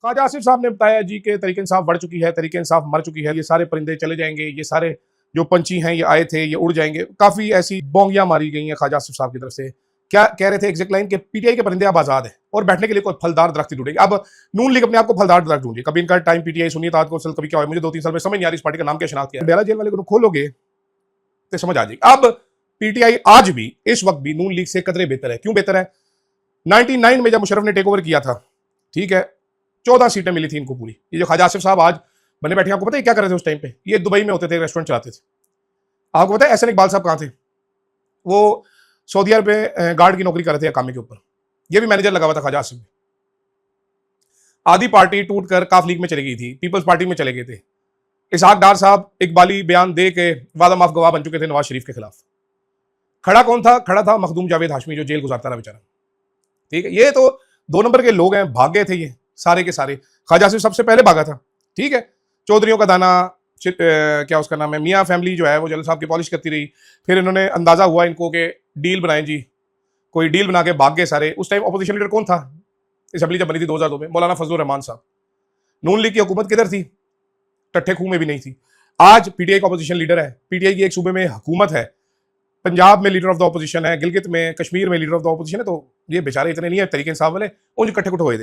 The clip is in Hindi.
ख्वाजा आसिफ साहब ने बताया जी कि तहरीक इंसाफ बढ़ चुकी है, तहरीक इंसाफ मर चुकी है, ये सारे परिंदे चले जाएंगे, ये सारे जो पंछी हैं ये आए थे, ये उड़ जाएंगे। काफी ऐसी बोंगियां मारी गई हैं ख्वाजा आसिफ साहब की तरफ से। क्या कह रहे थे एग्जैक्ट लाइन के पीटीआई के परिंदे अब आजाद है और बैठने के लिए कोई फलदार दरख्त ढूंढेगी। अब नून लीग अपने आपको फलदार दरख्त ढूंढी। कभी इनका टाइम पीटीआई सुनिए तो आज कभी क्या हुआ, मुझे 2-3 साल में समझ नहीं आ रही इस पार्टी का नाम क्या शनाख्त किया। डेरा जेल वाले को खोलोगे तो समझ आ जाएगी। अब पीटीआई आज भी इस वक्त भी नून लीग से कदरे बेहतर है। क्यों बेहतर है? 99 में जब मुशर्रफ ने टेक ओवर किया था, ठीक है, 14 सीटें मिली थी इनको पूरी। ये जो ख्वाजा आसिफ साहब आज बने बैठे, आपको पता है क्या कर रहे थे उस टाइम पे? ये दुबई में होते थे, रेस्टोरेंट चलाते थे। आपको पता है एहसन इकबाल साहब कहां थे? वो सऊदी अरब में गार्ड की नौकरी कर रहे थे अकामी के ऊपर। ये भी मैनेजर लगा हुआ था ख्वाजा आसिफ में। आधी पार्टी टूट कर काफ लीग में चली गई थी, पीपल्स पार्टी में चले गए थे। इसहाक डार साहब इकबाली बयान दे के वादा माफ गवाह बन चुके थे नवाज शरीफ के खिलाफ। खड़ा कौन था? खड़ा था मखदूम जावेद हाशमी, जो जेल गुजारता रहा बेचारा। ठीक है, ये तो 2 नंबर के लोग हैं, भाग गए थे ये सारे के सारे। ख्वाजा आसिफ सबसे पहले भागा था, ठीक है। चौधरियों का दाना, क्या उसका नाम है, मियाँ फैमिली जो है वो जलल साहब की पॉलिश करती रही। फिर इन्होंने अंदाजा हुआ इनको कि डील बनाएं जी, कोई डील बना के भाग गए सारे। उस टाइम अपोजिशन लीडर कौन था असेंबली जब बनी थी 2002 में? मौलाना फजलुर रहमान साहब। नून लीग की हुकूमत किधर थी? टट्ठे खूह में भी नहीं थी। आज पीटीआई का अपोजिशन लीडर है, पीटीआई की एक सूबे में हुकूमत है, पंजाब में लीडर ऑफ द अपोजिशन है, गिलगित में, कश्मीर में लीडर ऑफ द अपोजिशन है। तो ये बेचारे इतने नहीं है तरीके इंसाफ वाले, उन इकट्ठे कुट हुए थे।